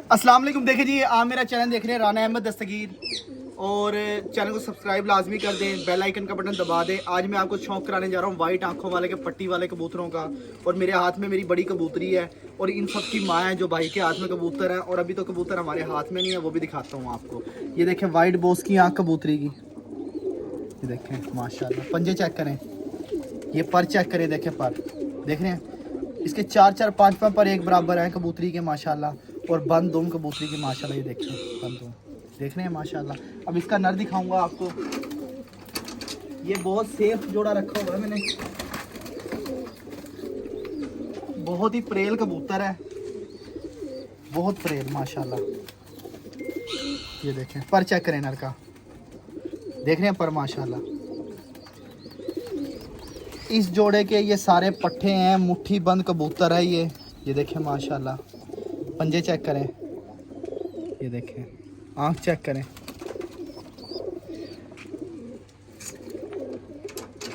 अस्सलाम वालेकुम। देखिए जी, आप मेरा चैनल देख रहे हैं राना अहमद दस्तगीर, और चैनल को सब्सक्राइब लाजमी कर दें, बेल आइकन का बटन दबा दें। आज मैं आपको शौक कराने जा रहा हूँ वाइट आंखों वाले के पट्टी वाले कबूतरों का। और मेरे हाथ में मेरी बड़ी कबूतरी है और इन सब की माँ है जो भाई के हाथ में कबूतर है, और अभी तो कबूतर हमारे हाथ में नहीं है, वो भी दिखाता हूँ आपको। ये देखें वाइट बॉस की आँख कबूतरी की, ये देखें माशाल्लाह। पंजे चेक करें, ये पर चेक करें, देखें पर देख रहे हैं। इसके 4-4 5 पर एक बराबर है कबूतरी के माशाल्लाह। और बंद दुम कबूतरी की माशाल्लाह, ये देखें बंद दुम देख रहे हैं माशाल्लाह। अब इसका नर दिखाऊंगा आपको। ये बहुत सेफ जोड़ा रखा हुआ है मैंने, बहुत ही प्रेल कबूतर है, बहुत प्रेल माशाल्लाह। ये देखें पर चेक करें नर का, देख रहे हैं पर माशाल्लाह। इस जोड़े के ये सारे पट्ठे हैं, मुट्ठी बंद कबूतर है ये देखें माशाल्लाह। पंजे चेक करें, ये देखें आँख चेक करें।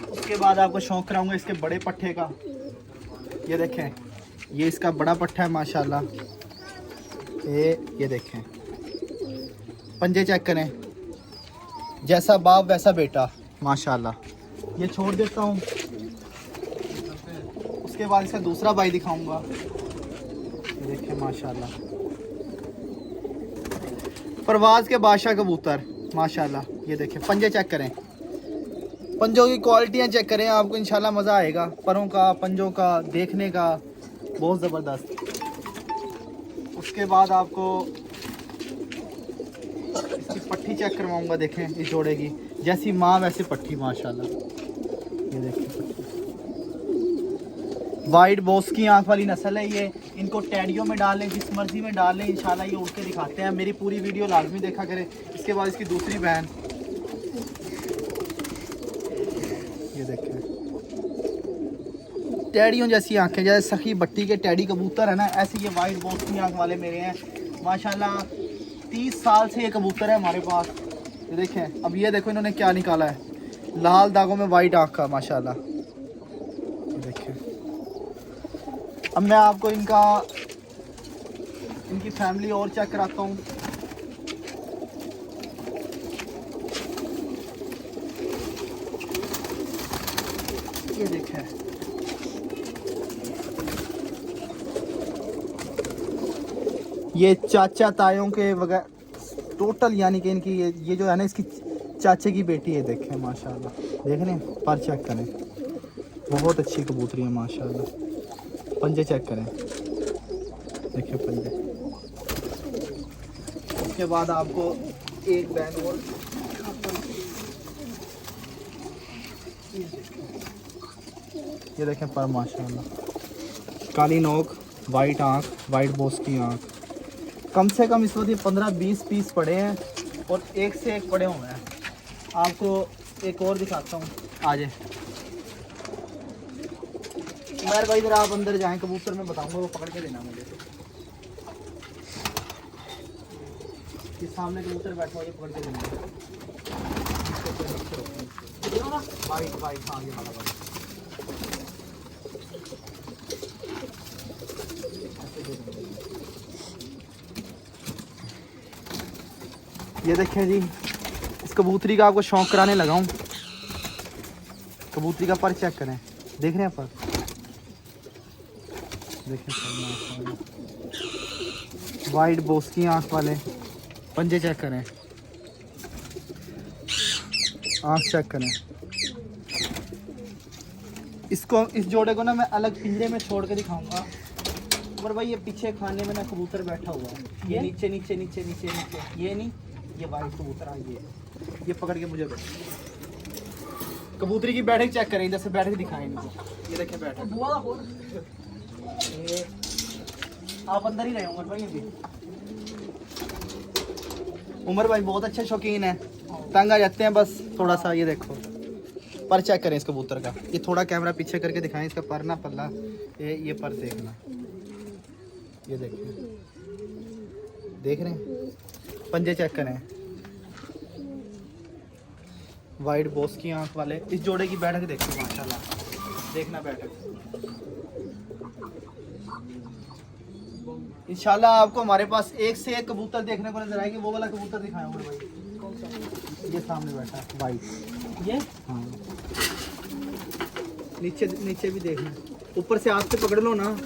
उसके बाद आपको शौक कराऊंगा इसके बड़े पट्ठे का। ये देखें, ये इसका बड़ा पट्ठा है माशाल्लाह। ये देखें पंजे चेक करें, जैसा बाप वैसा बेटा माशाल्लाह। ये छोड़ देता हूँ। उसके बाद इसका दूसरा भाई दिखाऊंगा, ये देखें माशाल्लाह। परवाज़ के बादशाह कबूतर माशाल्लाह। ये देखें पंजे चेक करें, पंजों की क्वालिटियाँ चेक करें, आपको इंशाल्लाह मज़ा आएगा। परों का, पंजों का देखने का बहुत ज़बरदस्त। उसके बाद आपको इसकी पट्टी चेक करवाऊंगा, देखें इस जोड़े की, जैसी माँ वैसे पट्टी माशाल्लाह। ये देखें पट्टी वाइट बॉस की आंख वाली नस्ल है ये। इनको टैडियों में डाल लें, जिस मर्जी में डाल लें, इंशाल्लाह ये उड़ के दिखाते हैं। मेरी पूरी वीडियो लाजमी देखा करें। इसके बाद इसकी दूसरी बहन, ये देखें टैडियों जैसी आंखें, जैसे सखी बट्टी के टैडी कबूतर है ना, ऐसे ये वाइट बॉस की आंख वाले मेरे हैं माशाल्लाह। 30 साल से ये कबूतर है हमारे पास। ये देखें, अब ये देखो इन्होंने क्या निकाला है, लाल दागों में वाइट आंख का माशाल्लाह। देखें, अब मैं आपको इनकी फैमिली और चेक कराता हूँ। ये देखें, ये चाचा तायों के वगैरह टोटल, यानी कि इनकी ये जो है ना, इसकी चाचे की बेटी है। देखें माशाल्लाह, देख रहे हैं पर चेक करें, बहुत अच्छी कबूतरी है माशाल्लाह। पंजे चेक करें, देखिए पंजे। उसके बाद आपको एक बैग और, ये देखें पर माशाल्लाह। काली नोक, वाइट आँख, वाइट बॉस की आँख। कम से कम इस वक्त ये 15-20 पीस पड़े हैं और एक से एक पड़े हुए हैं। आपको एक और दिखाता हूँ, आ जाए मेरे भाई, इधर आप अंदर जाएं, कबूतर मैं बताऊंगा, वो पकड़ के देना मुझे। इस सामने कबूतर बैठा हुआ, ये पकड़ के देना। वाइट वाइट, हाँ ये वाला वाला। ये देखें जी, इस कबूतरी का आपको शौक कराने लगा हूँ। कबूतरी का पर चेक करें, देख रहे हैं पर, देखें वाइट बॉस की आंख वाले। पंजे चेक करें, आंख चेक करें। इसको, इस जोड़े को ना मैं अलग पिंजरे में छोड़ के दिखाऊंगा। और भाई ये पीछे खाने में ना कबूतर बैठा हुआ है, ये नीचे नीचे नीचे नीचे नीचे, ये नहीं, ये वाइट कबूतर आ, ये पकड़ के मुझे कबूतरी की बैठक चेक करें, इधर से बैठक दिखाएं इनको। ये देखें बैठक, आप अंदर ही रहे उमर भाई। अभी उमर भाई बहुत अच्छे शौकीन है, तंग आ जाते हैं बस थोड़ा सा। ये देखो पर चेक करें इस कबूतर का, ये थोड़ा कैमरा पीछे करके दिखाएं इसका पर ना पल्ला, ये पर देखना, ये देखिए, देख रहे हैं। पंजे चेक करें, वाइट बॉस की आंख वाले। इस जोड़े की बैठक देखो माशाल्लाह, देखना बैठक। इंशाल्लाह आपको हमारे पास एक से एक कबूतर देखने को नजर आएंगे। वो वाला कबूतर दिखाया हूँ भाई, ये सामने बैठा है वाइट, ये हाँ। नीचे नीचे भी देखना, ऊपर से हाथ से पकड़ लो ना।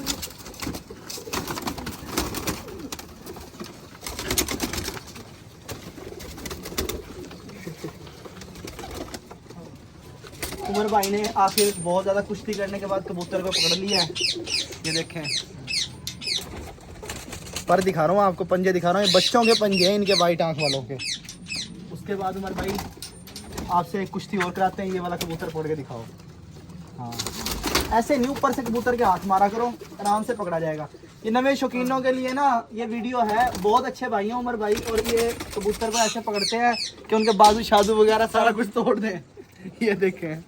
उमर भाई ने आखिर बहुत ज़्यादा कुश्ती करने के बाद कबूतर को पकड़ लिया है। ये देखें, पर दिखा रहा हूँ आपको, पंजे दिखा रहा हूँ, ये बच्चों के पंजे हैं इनके वाइट आंख वालों के। उसके बाद उमर भाई आपसे एक कुश्ती और कराते हैं। ये वाला कबूतर पकड़ के दिखाओ। हाँ, ऐसे नहीं ऊपर से कबूतर के हाथ मारा करो, आराम से पकड़ा जाएगा। ये नवे शौकीनों के लिए ना ये वीडियो है। बहुत अच्छे भाई हैं उमर भाई, और ये कबूतर को ऐसे पकड़ते हैं कि उनके बाजू शाजू वगैरह सारा कुछ तोड़ दें। ये देखें,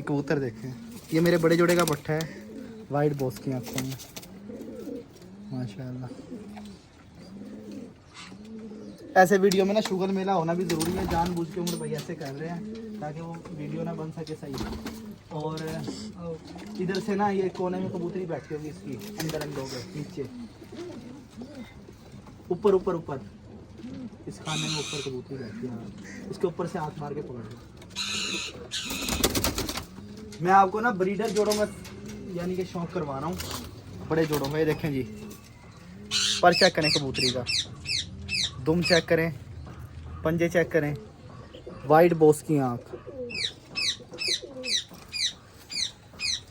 कबूतर देखें। ये मेरे बड़े जोड़े का पट्टा है, वाइट बॉस की आंखों में, माशाल्लाह। ऐसे वीडियो में ना शुगर मेला होना भी ज़रूरी है। जानबूझ के उम्र भाई ऐसे कर रहे हैं ताकि वो वीडियो ना बन सके सही। और इधर से ना ये कोने में कबूतरी बैठी होगी इसकी, अंदर अंदर होगा, नीचे ऊपर ऊपर ऊपर इस खाने में ऊपर कबूतरी बैठी है। इसके ऊपर से हाथ मार के पकड़ लो। मैं आपको ना ब्रीडर जोड़ों में यानी कि शौक करवा रहा हूँ, बड़े जोड़ों में। ये देखें जी, पर चेक करें कबूतरी का, दुम चेक करें, पंजे चेक करें, वाइट बॉस की आँख।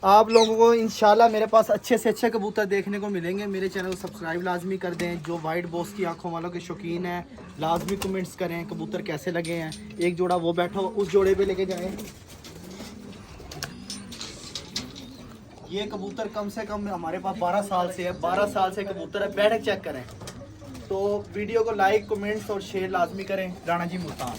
आप लोगों को इंशाल्लाह मेरे पास अच्छे से अच्छे कबूतर देखने को मिलेंगे। मेरे चैनल को सब्सक्राइब लाजमी कर दें। जो वाइट बॉस की आंखों वालों के शौकीन हैं लाजमी कमेंट्स करें कबूतर कैसे लगे हैं। एक जोड़ा वो बैठा हो, उस जोड़े पे लेके जाएं। ये कबूतर कम से कम हमारे पास 12 साल से है, 12 साल से कबूतर है। बैठक चेक करें। तो वीडियो को लाइक, कमेंट्स और शेयर लाजमी करें। राणा जी मुल्तान।